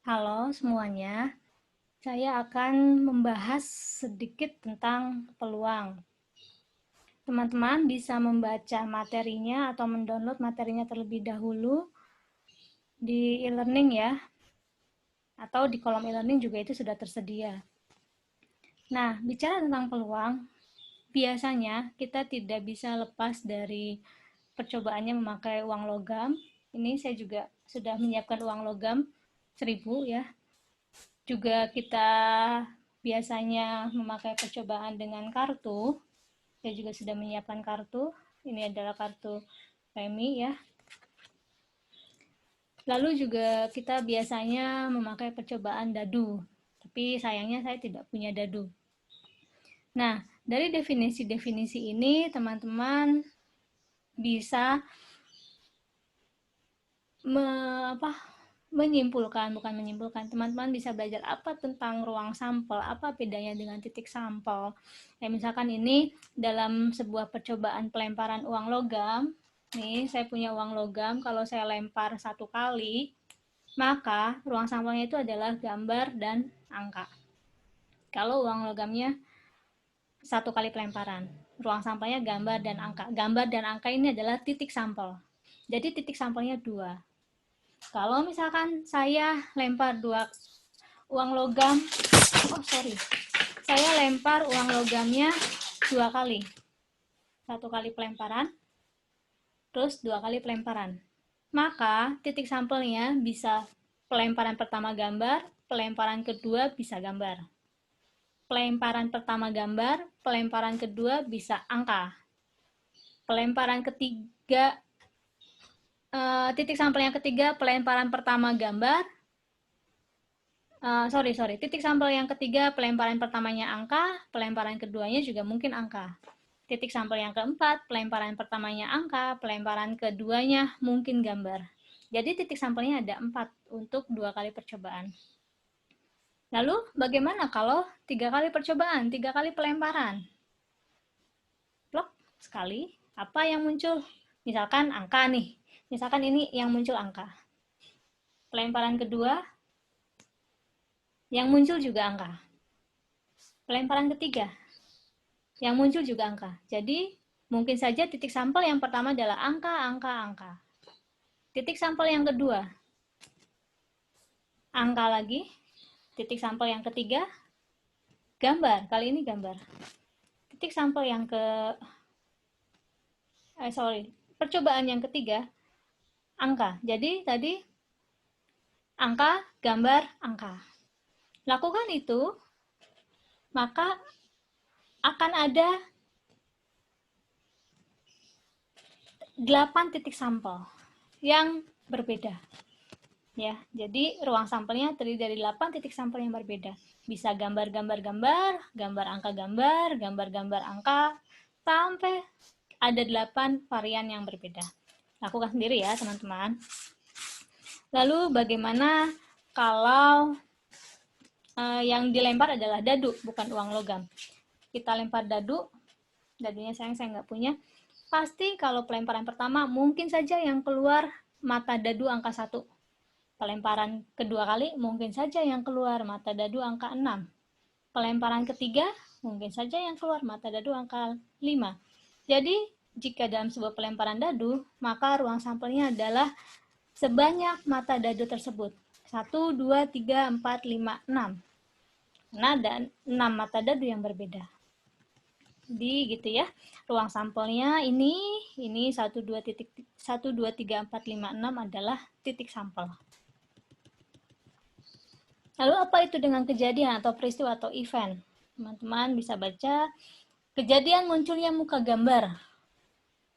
Halo semuanya, saya akan membahas sedikit tentang peluang. Teman-teman bisa membaca materinya atau mendownload materinya terlebih dahulu di e-learning ya, atau di kolom e-learning juga itu sudah tersedia. Nah, bicara tentang peluang, biasanya kita tidak bisa lepas dari percobaannya memakai uang logam. Ini saya juga sudah menyiapkan uang logam 1.000 ya. Juga kita biasanya memakai percobaan dengan kartu. Saya juga sudah menyiapkan kartu. Ini adalah kartu premi ya. Lalu juga kita biasanya memakai percobaan dadu. Tapi sayangnya saya tidak punya dadu. Nah, dari definisi-definisi ini teman-teman bisa me, apa, bukan menyimpulkan, teman-teman bisa belajar apa tentang ruang sampel, apa bedanya dengan titik sampel. Ya, misalkan ini dalam sebuah percobaan pelemparan uang logam, nih saya punya uang logam, kalau saya lempar 1 kali, maka ruang sampelnya itu adalah gambar dan angka. Kalau uang logamnya 1 kali pelemparan, ruang sampelnya gambar dan angka. Gambar dan angka ini adalah titik sampel. Jadi titik sampelnya 2. Kalau misalkan saya lempar uang logam, saya lempar uang logamnya 2 kali, 1 kali pelemparan, terus 2 kali pelemparan. Maka titik sampelnya bisa pelemparan pertama gambar, pelemparan kedua bisa gambar. Pelemparan pertama gambar, pelemparan kedua bisa angka. Pelemparan ketiga, titik sampel yang ketiga, pelemparan pertama gambar, titik sampel yang ketiga pelemparan pertamanya angka, pelemparan keduanya juga mungkin angka. Titik sampel yang keempat pelemparan pertamanya angka, pelemparan keduanya mungkin gambar. Jadi titik sampelnya ada 4 untuk 2 kali percobaan. Lalu bagaimana kalau 3 kali percobaan, 3 kali pelemparan? Plok sekali, apa yang muncul? Misalkan angka nih, misalkan ini yang muncul angka. Pelemparan kedua yang muncul juga angka. Pelemparan ketiga yang muncul juga angka. Jadi mungkin saja titik sampel yang pertama adalah angka, angka, angka. Titik sampel yang kedua, angka lagi. Titik sampel yang ketiga, gambar. Kali ini gambar. Titik sampel yang percobaan yang ketiga, angka. Jadi tadi angka, gambar, angka. Lakukan itu, maka akan ada 8 titik sampel yang berbeda. Ya, jadi ruang sampelnya terdiri dari 8 titik sampel yang berbeda. Bisa gambar-gambar-gambar, gambar angka gambar, gambar-gambar angka, sampai ada 8 varian yang berbeda. Lakukan sendiri ya, teman-teman. Lalu bagaimana kalau yang dilempar adalah dadu, bukan uang logam. Kita lempar dadu, dadunya sayang saya nggak punya. Pasti kalau pelemparan pertama, mungkin saja yang keluar mata dadu angka 1. Pelemparan kedua kali, mungkin saja yang keluar mata dadu angka 6. Pelemparan ketiga, mungkin saja yang keluar mata dadu angka 5. Jadi, jika dalam sebuah pelemparan dadu, maka ruang sampelnya adalah sebanyak mata dadu tersebut. 1, 2, 3, 4, 5, 6. Nah, ada 6 mata dadu yang berbeda. Jadi gitu ya. Ruang sampelnya ini 1 2 3 4 5 6 adalah titik sampel. Lalu apa itu dengan kejadian atau peristiwa atau event? Teman-teman bisa baca kejadian munculnya muka gambar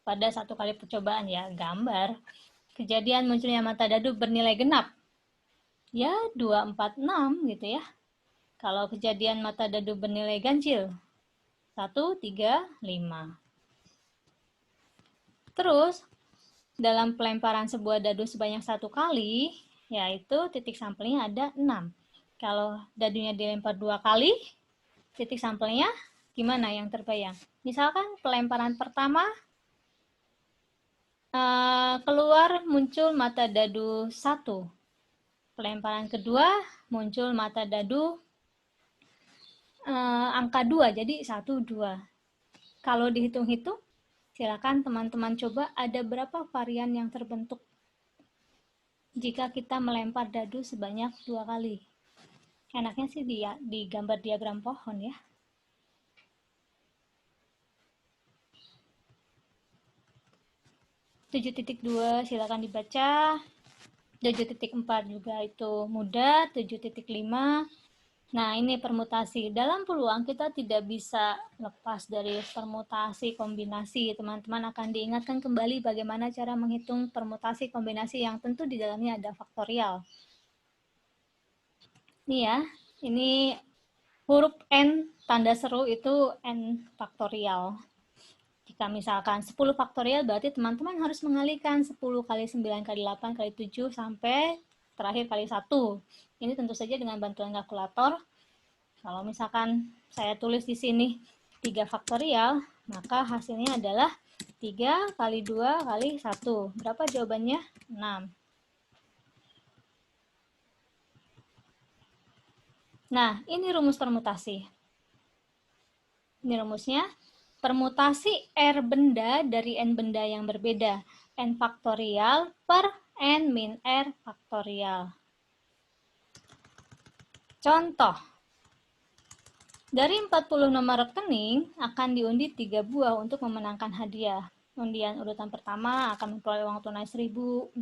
pada 1 kali percobaan ya, gambar. Kejadian munculnya mata dadu bernilai genap. Ya, 2, 4, 6 gitu ya. Kalau kejadian mata dadu bernilai ganjil, 1, 3, 5. Terus, dalam pelemparan sebuah dadu sebanyak 1 kali, yaitu titik sampelnya ada 6. Kalau dadunya dilempar 2 kali, titik sampelnya gimana yang terbayang? Misalkan pelemparan pertama keluar muncul mata dadu 1. Pelemparan kedua, muncul mata dadu angka 2, jadi 1, 2. Kalau dihitung-hitung, silakan teman-teman coba ada berapa varian yang terbentuk jika kita melempar dadu sebanyak 2 kali. Enaknya sih di gambar diagram pohon ya. 7.2 silakan dibaca. 7.4 juga itu mudah. 7.5. Nah, ini permutasi. Dalam peluang kita tidak bisa lepas dari permutasi kombinasi. Teman-teman akan diingatkan kembali bagaimana cara menghitung permutasi kombinasi yang tentu di dalamnya ada faktorial. Ini ya, ini huruf N tanda seru itu N faktorial. Jika misalkan 10 faktorial berarti teman-teman harus mengalihkan 10 kali 9 kali 8 kali 7 sampai terakhir kali 1. Ini tentu saja dengan bantuan kalkulator. Kalau misalkan saya tulis di sini 3 faktorial, maka hasilnya adalah 3 kali 2 kali 1. Berapa jawabannya? 6. Nah, ini rumus permutasi. Ini rumusnya. Permutasi R benda dari N benda yang berbeda. N faktorial per N min R faktorial. Contoh. Dari 40 nomor rekening akan diundi 3 buah untuk memenangkan hadiah. Undian urutan pertama akan memperoleh uang tunai $1.000.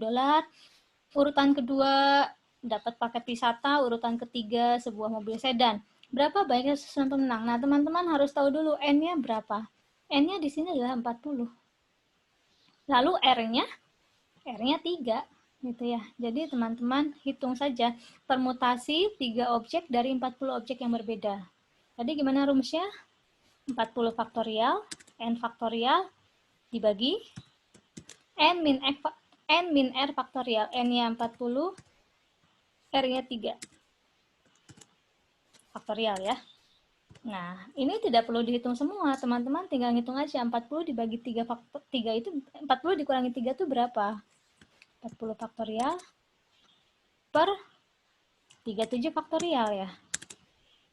Urutan kedua dapat paket wisata, urutan ketiga sebuah mobil sedan. Berapa banyaknya susunan pemenang? Nah, teman-teman harus tahu dulu N-nya berapa. N-nya di sini adalah 40. Lalu R-nya 3 gitu ya. Jadi teman-teman hitung saja permutasi 3 objek dari 40 objek yang berbeda. Tadi gimana rumusnya? 40 faktorial, N faktorial dibagi N min R faktorial. N-nya 40, R-nya 3. Faktorial ya. Nah, ini tidak perlu dihitung semua, teman-teman tinggal hitung aja 40 dibagi 3 itu 40 dikurangi 3 itu berapa? 40 faktorial per 37 faktorial ya.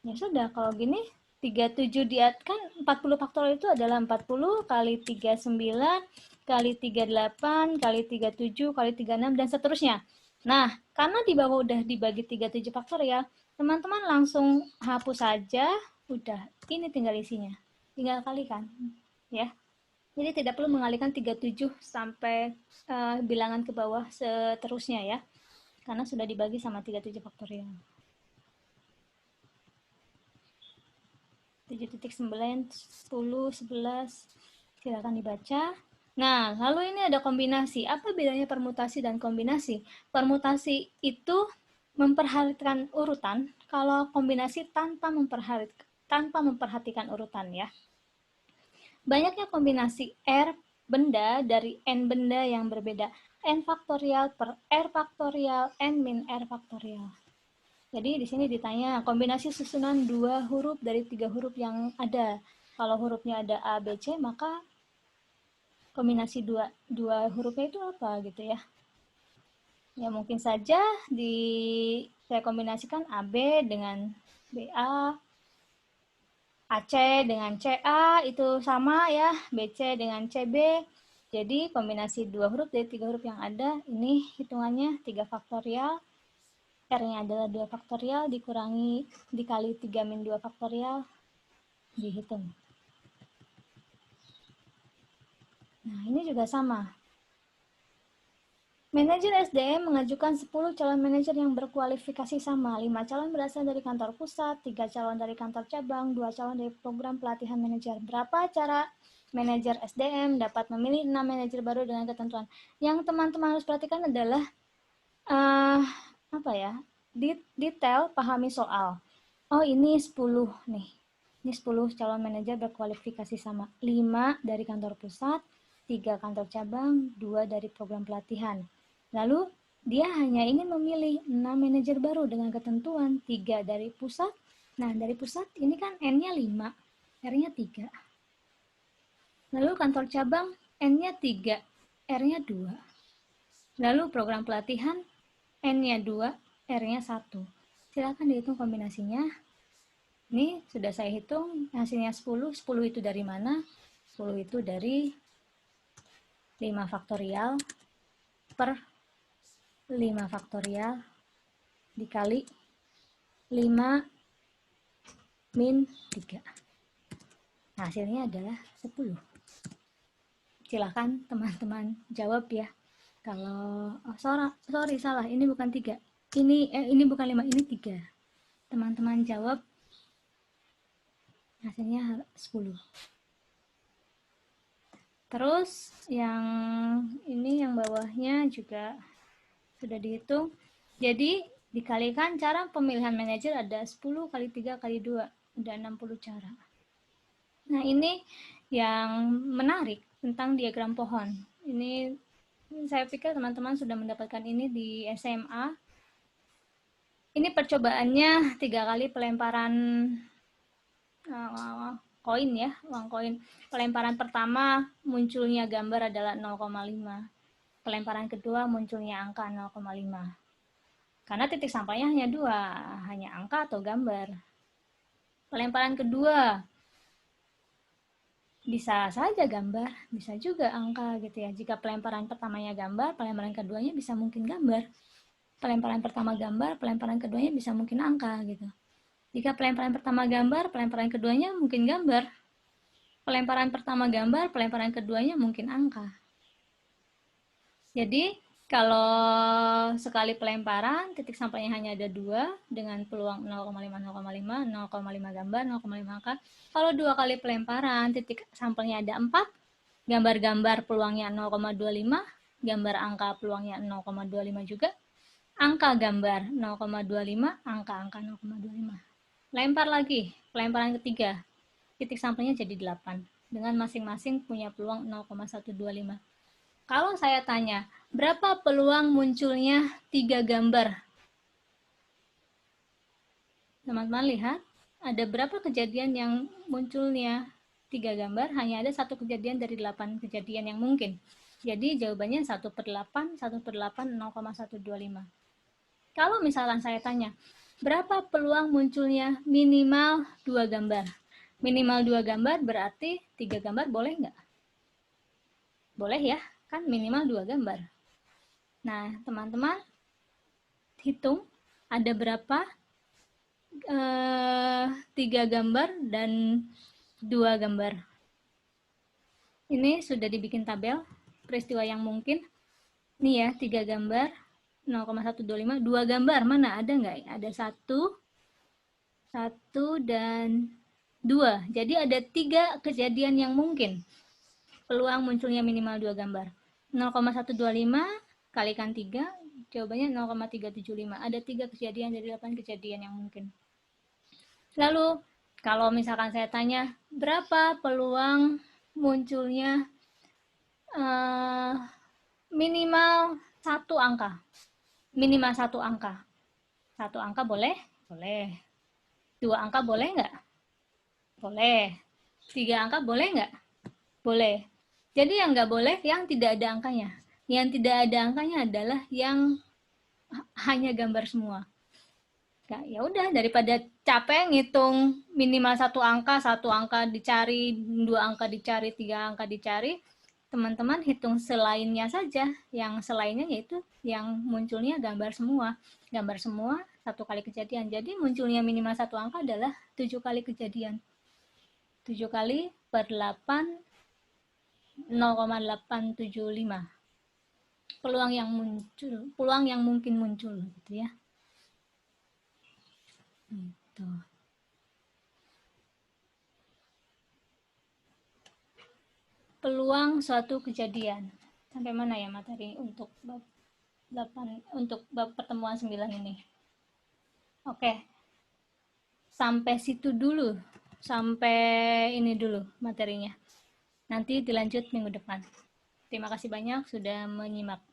Ya sudah, kalau gini 37 kan 40 faktorial itu adalah 40 kali 39 kali 38 kali 37 kali 36 dan seterusnya. Nah, karena di bawah udah dibagi 37 faktorial, teman-teman langsung hapus saja. Udah, ini tinggal isinya. Tinggal kalikan, ya. Jadi tidak perlu mengalihkan 37 sampai bilangan ke bawah seterusnya ya. Karena sudah dibagi sama 37 faktorial. 7.9, 10, 11. Silakan dibaca. Nah, lalu ini ada kombinasi. Apa bedanya permutasi dan kombinasi? Permutasi itu memperhatikan urutan, kalau kombinasi tanpa memperhatikan urutan ya. Banyaknya kombinasi R benda dari N benda yang berbeda. N faktorial per R faktorial, N min R faktorial. Jadi di sini ditanya kombinasi susunan 2 huruf dari 3 huruf yang ada. Kalau hurufnya ada A, B, C, maka kombinasi dua hurufnya itu apa gitu ya. Ya mungkin saja saya kombinasikan AB dengan BA, AC dengan CA itu sama ya, BC dengan CB. Jadi kombinasi 2 huruf dari 3 huruf yang ada, ini hitungannya 3 faktorial. R-nya adalah 2 faktorial dikali 3 min 2 faktorial, dihitung. Nah, ini juga sama. Manajer SDM mengajukan 10 calon manajer yang berkualifikasi sama. 5 calon berasal dari kantor pusat, 3 calon dari kantor cabang, 2 calon dari program pelatihan manajer. Berapa cara manajer SDM dapat memilih 6 manajer baru dengan ketentuan? Yang teman-teman harus perhatikan adalah detail pahami soal. Oh, ini 10 nih. Ini 10 calon manajer berkualifikasi sama. 5 dari kantor pusat, 3 kantor cabang, 2 dari program pelatihan. Lalu dia hanya ingin memilih 6 manajer baru dengan ketentuan 3 dari pusat. Nah, dari pusat ini kan N-nya 5, R-nya 3. Lalu kantor cabang N-nya 3, R-nya 2. Lalu program pelatihan N-nya 2, R-nya 1. Silakan dihitung kombinasinya. Ini sudah saya hitung, hasilnya 10. 10 itu dari mana? 10 itu dari 5 faktorial per 5 faktorial dikali 5 min 3. Hasilnya adalah 10. Silahkan teman-teman jawab ya. Kalau sorry salah, ini bukan 3. Ini bukan 5, ini 3. Teman-teman jawab, hasilnya 10. Terus yang ini yang bawahnya juga sudah dihitung. Jadi dikalikan cara pemilihan manajer ada 10 kali 3 kali 2. Udah 60 cara. Nah ini yang menarik tentang diagram pohon. Ini saya pikir teman-teman sudah mendapatkan ini di SMA. Ini percobaannya 3 kali pelemparan koin ya, uang koin. Pelemparan pertama munculnya gambar adalah 0,5. Pelemparan kedua munculnya angka 0,5. Karena titik sampainya hanya 2, hanya angka atau gambar. Pelemparan kedua bisa saja gambar, bisa juga angka gitu ya. Jika pelemparan pertamanya gambar, pelemparan keduanya bisa mungkin gambar. Pelemparan pertama gambar, pelemparan keduanya bisa mungkin angka gitu. Jika pelemparan pertama gambar, pelemparan keduanya mungkin gambar. Pelemparan pertama gambar, pelemparan keduanya mungkin angka. Jadi, kalau sekali pelemparan, titik sampainya hanya ada 2, dengan peluang 0,5, 0,5, 0,5 gambar, 0,5 angka. Kalau 2 kali pelemparan, titik sampelnya ada 4, gambar-gambar peluangnya 0,25, gambar angka peluangnya 0,25 juga, angka gambar 0,25, angka-angka 0,25. Lempar lagi, pelemparan ketiga, titik sampelnya jadi 8, dengan masing-masing punya peluang 0,125. Kalau saya tanya, berapa peluang munculnya 3 gambar? Teman-teman lihat, ada berapa kejadian yang munculnya 3 gambar? Hanya ada 1 kejadian dari 8 kejadian yang mungkin. Jadi jawabannya 1/8, 1/8, 0,125. Kalau misalkan saya tanya, berapa peluang munculnya minimal 2 gambar? Minimal 2 gambar berarti 3 gambar boleh nggak? Boleh ya, kan minimal 2 gambar. Nah, teman-teman hitung ada berapa 3 gambar dan 2 gambar. Ini sudah dibikin tabel peristiwa yang mungkin. Ini ya, 3 gambar 0,125, 2 gambar mana ada nggak? Ada 1 dan 2. Jadi ada 3 kejadian yang mungkin. Peluang munculnya minimal 2 gambar. 0,125 kalikan 3, jawabannya 0,375. Ada 3 kejadian dari 8 kejadian yang mungkin. Lalu, kalau misalkan saya tanya, berapa peluang munculnya minimal 1 angka? Minimal 1 angka. 1 angka boleh? Boleh. 2 angka boleh nggak? Boleh. 3 angka boleh nggak? Boleh. Jadi yang nggak boleh yang tidak ada angkanya. Yang tidak ada angkanya adalah yang hanya gambar semua. Ya udah, daripada capek ngitung minimal 1 angka dicari, 2 angka dicari, 3 angka dicari, teman-teman hitung selainnya saja. Yang selainnya yaitu yang munculnya gambar semua. Gambar semua 1 kali kejadian. Jadi munculnya minimal 1 angka adalah 7 kali kejadian. 7 kali per 8, 0,875. Peluang yang mungkin muncul gitu ya. Gitu. Peluang suatu kejadian. Sampai mana ya materi untuk bab 8, untuk bab pertemuan 9 ini? Oke. Sampai situ dulu. Sampai ini dulu materinya. Nanti dilanjut minggu depan. Terima kasih banyak sudah menyimak.